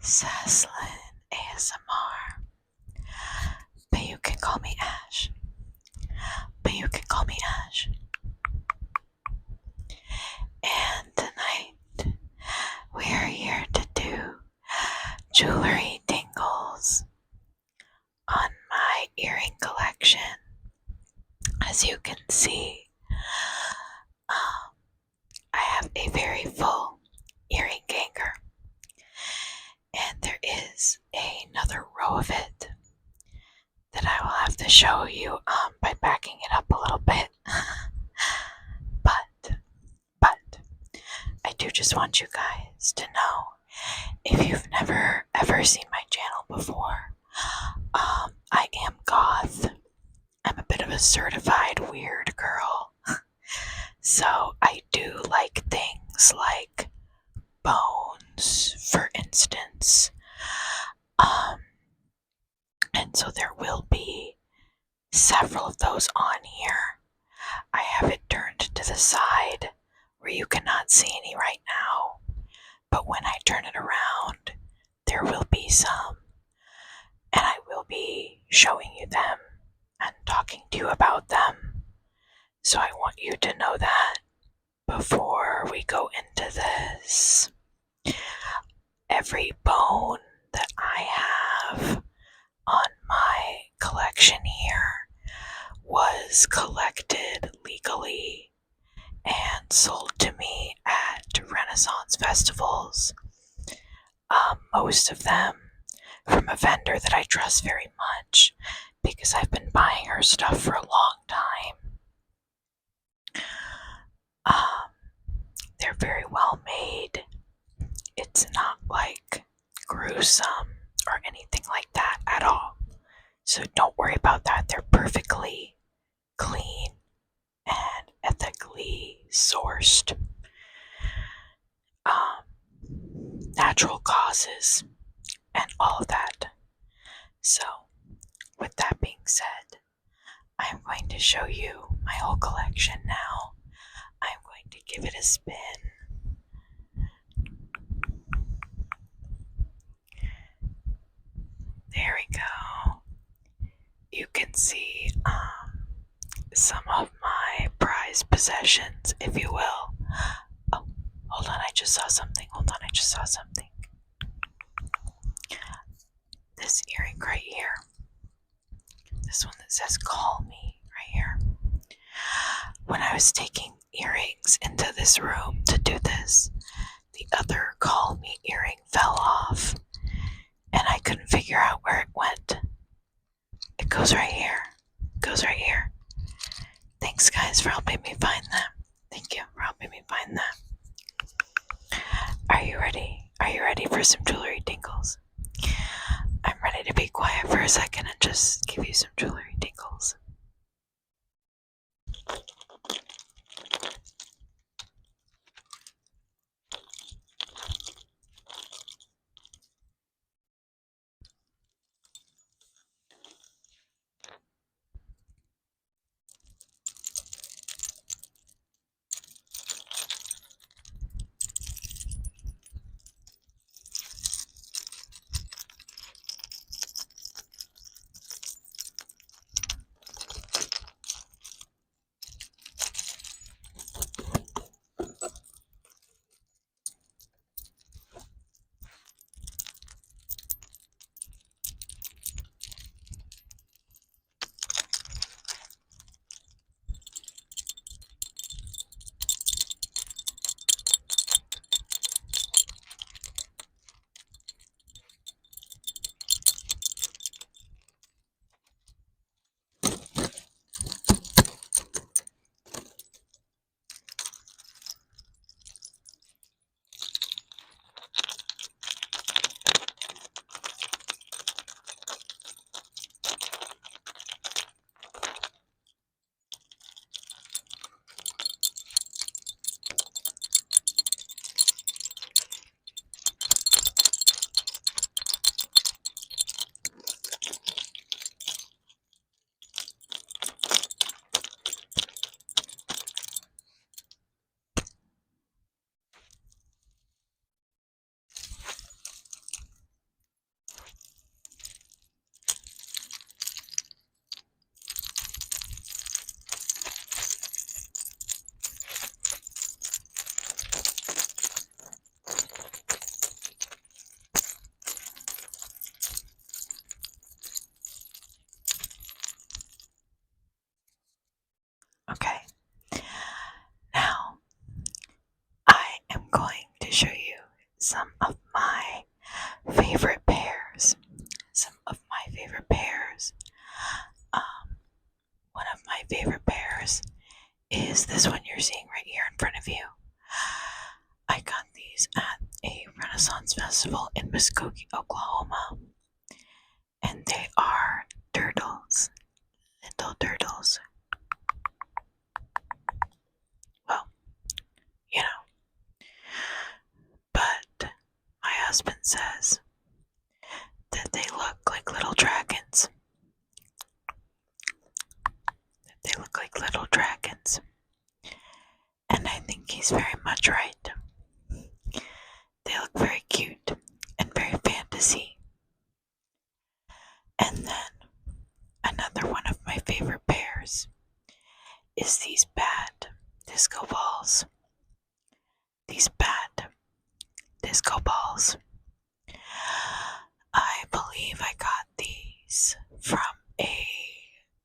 Saslin ASMR. But you can call me Ash. But you can call me Ash. And tonight we are here to do jewelry tingles on my earring collection. As you can see, I have a very full earring hanger, and there is another row of it that I will have to show you by backing it up a little bit. but I do just want you guys to know, if you've never ever seen my channel before, I am goth. I'm a bit of a certified weird girl. So I do like things like bones, for instance. And so there will be several of those on here. I have it turned to the side where you cannot see any right now. But when I turn it around, there will be some. And I will be showing you them and talking to you about them. So I want you to know that before we go into this. Every bone that I have on my collection here was collected legally and sold to me at Renaissance festivals. Most of them from a vendor that I trust very much because I've been buying her stuff for a long time. They're very well made. It's not like gruesome or anything like that at all. So don't worry about that. They're perfectly clean and ethically sourced. Natural causes and all of that. So, with that being said, I'm going to show you my whole collection now. I'm going to give it a spin. There we go. You can see some of my prized possessions, if you will. Oh, hold on, I just saw something. This earring right here. This one that says call me right here. When I was taking earrings into this room to do this, the other call me earring fell off and I couldn't figure out where it went. It goes right here. Thanks guys for helping me find them. Thank you for helping me find them. Are you ready? Are you ready for some jewelry tingles? I'm ready to be quiet for a second and just give you some jewelry tingles. some of my favorite pairs. One of my favorite pairs is this one you're seeing right here in front of you. I got these at a Renaissance festival in Muskogee, Oklahoma, and they are turtles, little turtles. Well, you know, but my husband says that they look like little dragons. And I think he's very much right. They look very cute and very fantasy. And then another one of my favorite pairs is these bad disco balls. I believe I got these from a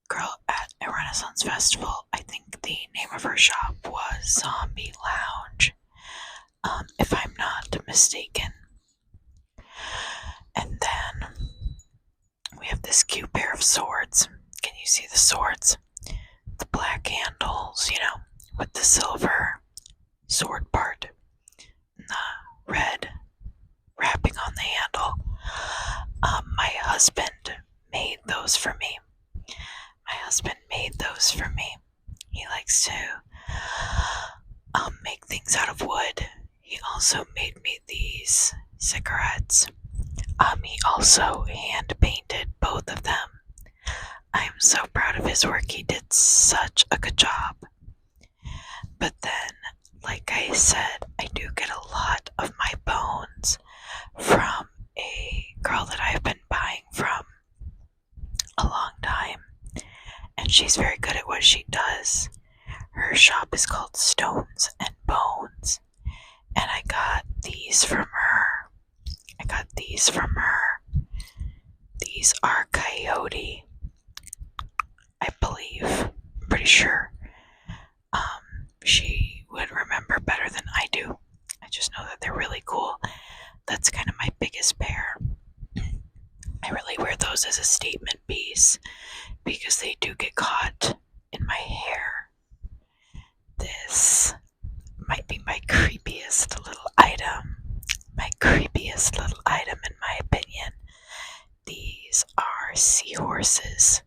girl at a Renaissance festival. I think the name of her shop was Zombie Lounge, if I'm not mistaken. And then we have this cute pair of swords. Can you see the swords? The black handles, with the silver sword part and the red wrapping on the handle. My husband made those for me. He likes to make things out of wood. He also made me these cigarettes. He also hand painted both of them. I am so proud of his work. He did such a good job. But then, like I said, I do get a lot of my bones from a girl that I've been buying from a long time. And she's very good at what she does. Her shop is called Stones and Bones. And I got these from her. These are coyote, I believe. I'm pretty sure. She would remember better than I do. I just know that they're really cool. That's kind of my biggest pair. I really wear those as a statement piece because they do get caught in my hair. This might be my creepiest little item in my opinion. These are seahorses,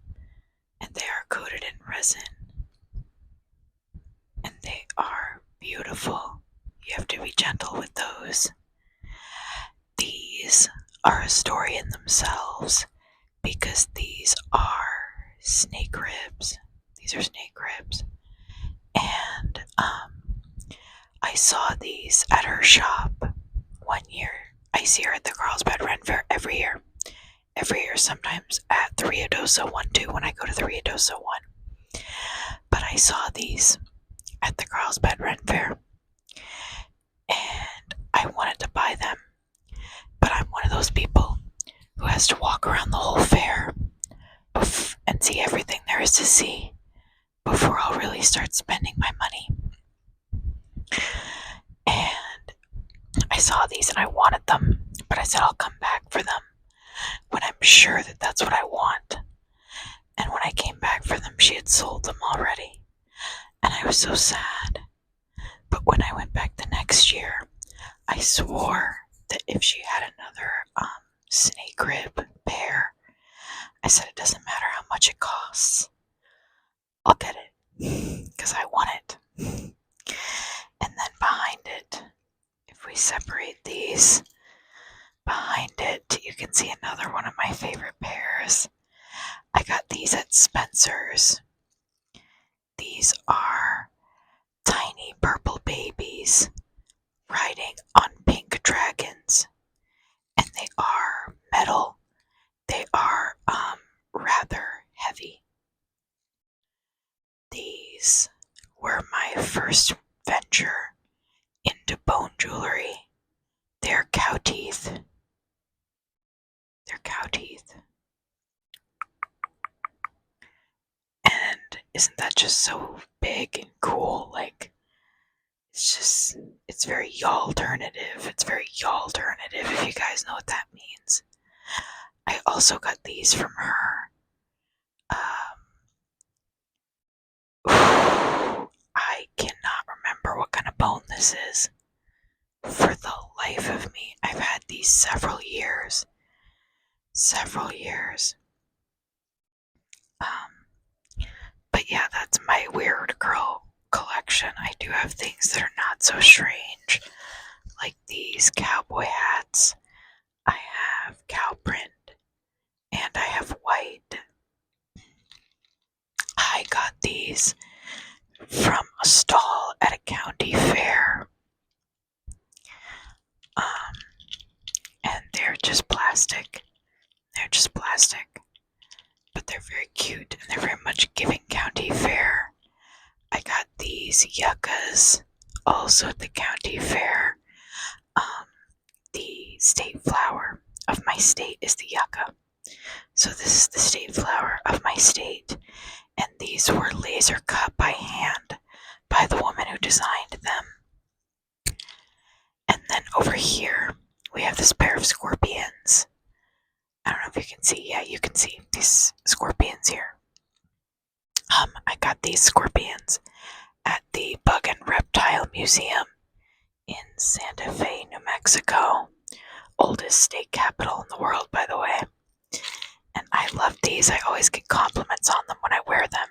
and they are coated in resin, and they are beautiful. You have to be gentle with those. These are a story in themselves because these are snake ribs. And I saw these at her shop one year. I see her at the Carlsbad Ren Fair every year, sometimes at the Ruidoso one too when I go to the Ruidoso one. But I saw these at the Carlsbad Ren Fair and I wanted to buy them. But I'm one of those people who has to walk around the whole fair and see everything there is to see before I'll really start spending my money. And I saw these and I wanted them, but I said I'll come back for them when I'm sure that that's what I want. And when I came back for them, she had sold them already. And I was so sad. But when I went back the next year, I swore that if she had another snake rib pair, I said it doesn't matter how much it costs, I'll get it because I want it. And then behind it, if we separate these, behind it you can see another one of my favorite pairs. I got these at Spencer's. These are tiny purple babies riding on pink dragons, and they are metal. They are rather heavy. These were my first venture into bone jewelry. They're cow teeth. And isn't that just so big and cool? Like, It's just, it's very y'alternative. It's very y'alternative, if you guys know what that means. I also got these from her. I cannot remember what kind of bone this is. For the life of me, I've had these several years. But yeah, that's my weird girl collection. I do have things that are not so strange, like these cowboy hats. I have cow print, and I have white. I got these from a stall at a county fair. And they're just plastic. But they're very cute, and they're very much giving county fair. I got these yuccas also at the county fair. The state flower of my state is the yucca. So this is the state flower of my state. And these were laser cut by hand by the woman who designed them. And then over here, we have this pair of scorpions. I don't know if you can see. Yeah, you can see these scorpions here. I got these scorpions at the Bug and Reptile Museum in Santa Fe, New Mexico. Oldest state capital in the world, by the way. And I love these. I always get compliments on them when I wear them.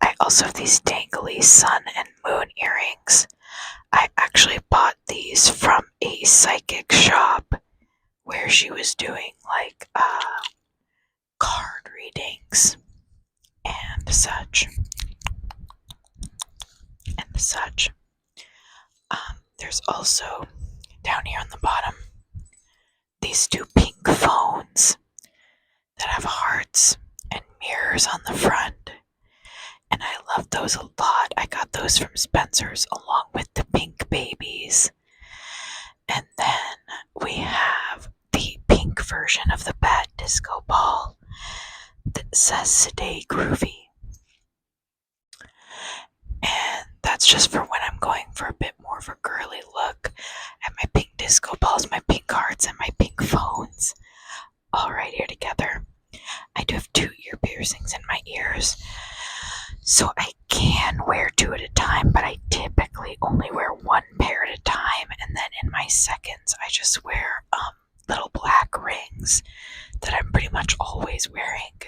I also have these dangly sun and moon earrings. I actually bought these from a psychic shop where she was doing like card readings and such. There's also down here on the bottom these two pink phones that have hearts and mirrors on the front. And I love those a lot. I got those from Spencer's along with the pink babies. And then we have the pink version of the Bad Disco Ball that says Stay Groovy. And that's just for when I'm going for a bit more of a girly look. I have my pink disco balls, my pink hearts, and my pink phones all right here together. I do have 2 ear piercings in my ears, so I can wear 2 at a time, but I typically only wear 1 pair at a time, and then in my seconds I just wear little black rings that I'm pretty much always wearing.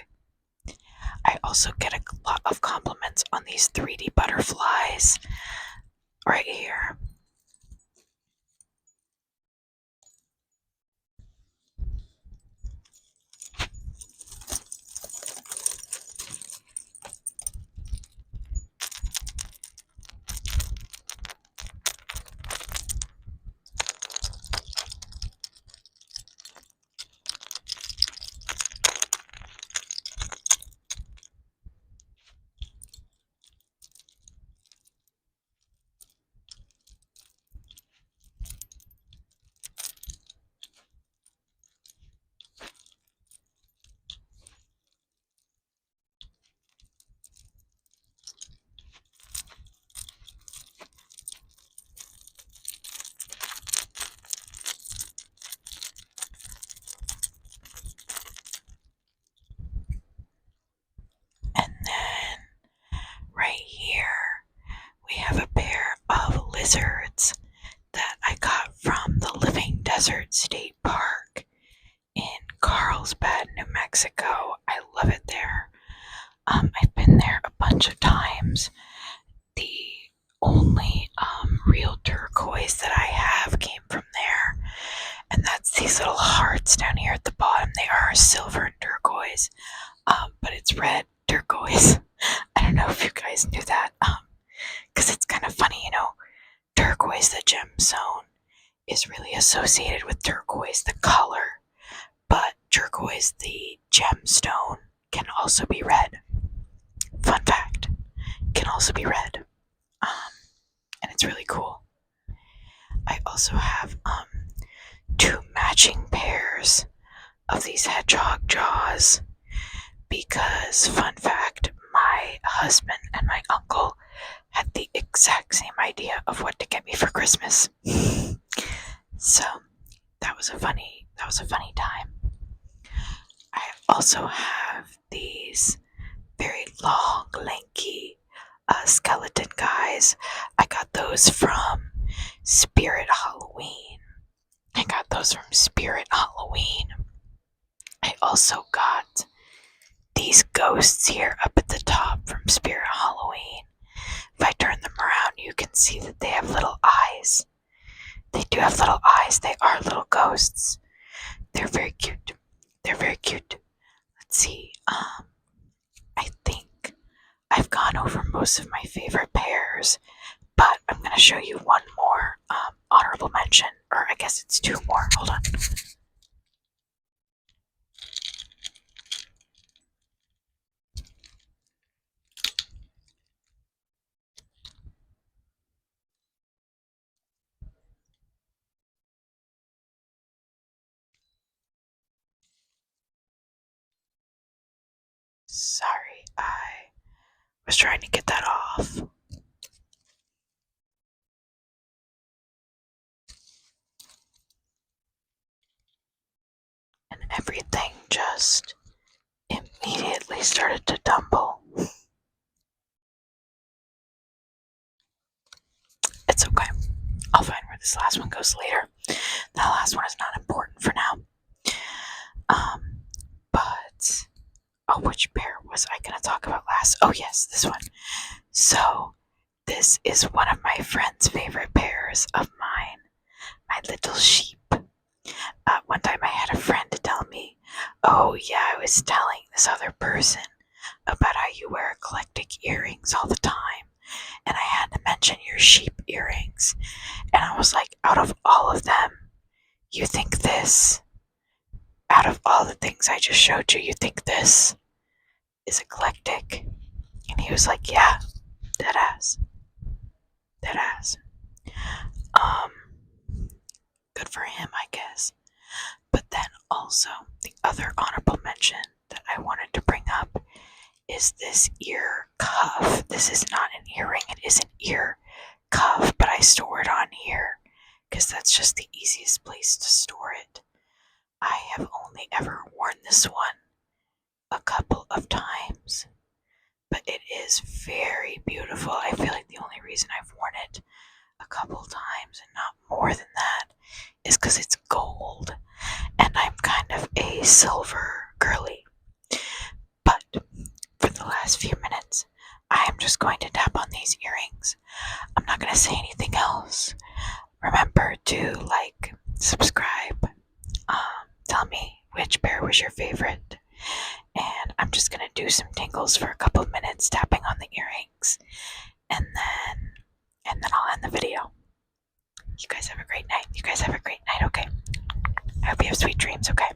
I also get a lot of compliments on these 3D butterflies right here. And then right here we have a pair of lizards that I got from the Living Desert State Park in Carlsbad, New Mexico. I love it there. I've been there a bunch of times. The only real turquoise that I have came from there, and that's these little hearts down here at the bottom. They are silver and turquoise, but it's red turquoise. I don't know if you guys knew that, because it's kind of funny, turquoise, the gemstone, is really associated with turquoise, the color, but turquoise, the gemstone, can also be red. Fun fact, can also be red. And it's really cool. I also have 2 matching pairs of these hedgehog jaws because, fun fact, my husband and my uncle had the exact same idea of what to get me for Christmas. So that was a funny time. I also have these very long, lanky skeleton guys. I got those from Spirit Halloween. I also got these ghosts here up at the top from Spirit Halloween. If I turn them around, you can see that they have little eyes. They do have little eyes. They are little ghosts. They're very cute. Let's see. I think I've gone over most of my favorite pairs, but I'm going to show you one more honorable mention, or I guess it's two more. Hold on. Sorry, I was trying to get that off. And everything just immediately started to tumble. It's okay. I'll find where this last one goes later. The last one is not important for now. But which pair was I gonna talk about last? Oh yes, this one. So this is one of my friend's favorite pairs of mine. My little sheep. One time I had a friend tell me, "Oh yeah, I was telling this other person about how you wear eclectic earrings all the time, and I had to mention your sheep earrings." And I was like, out of all of them, you think this? Out of all the things I just showed you, you think this is eclectic? And he was like, yeah, dead ass. Good for him, I guess. But then also, the other honorable mention that I wanted to bring up is this ear cuff. This is not an earring, it is an ear cuff, but I store it on here because that's just the easiest place to store it. I have only ever worn this one a couple of times, but it is very beautiful. I feel like the only reason I've worn it a couple times and not more than that is because it's gold, and I'm kind of a silver girly. But for the last few minutes, I am just going to tap on these earrings. I'm not going to say anything else. Remember to like, subscribe, tell me which pair was your favorite, and I'm just going to do some tingles for a couple of minutes, tapping on the earrings, and then I'll end the video. You guys have a great night. Okay? I hope you have sweet dreams, okay?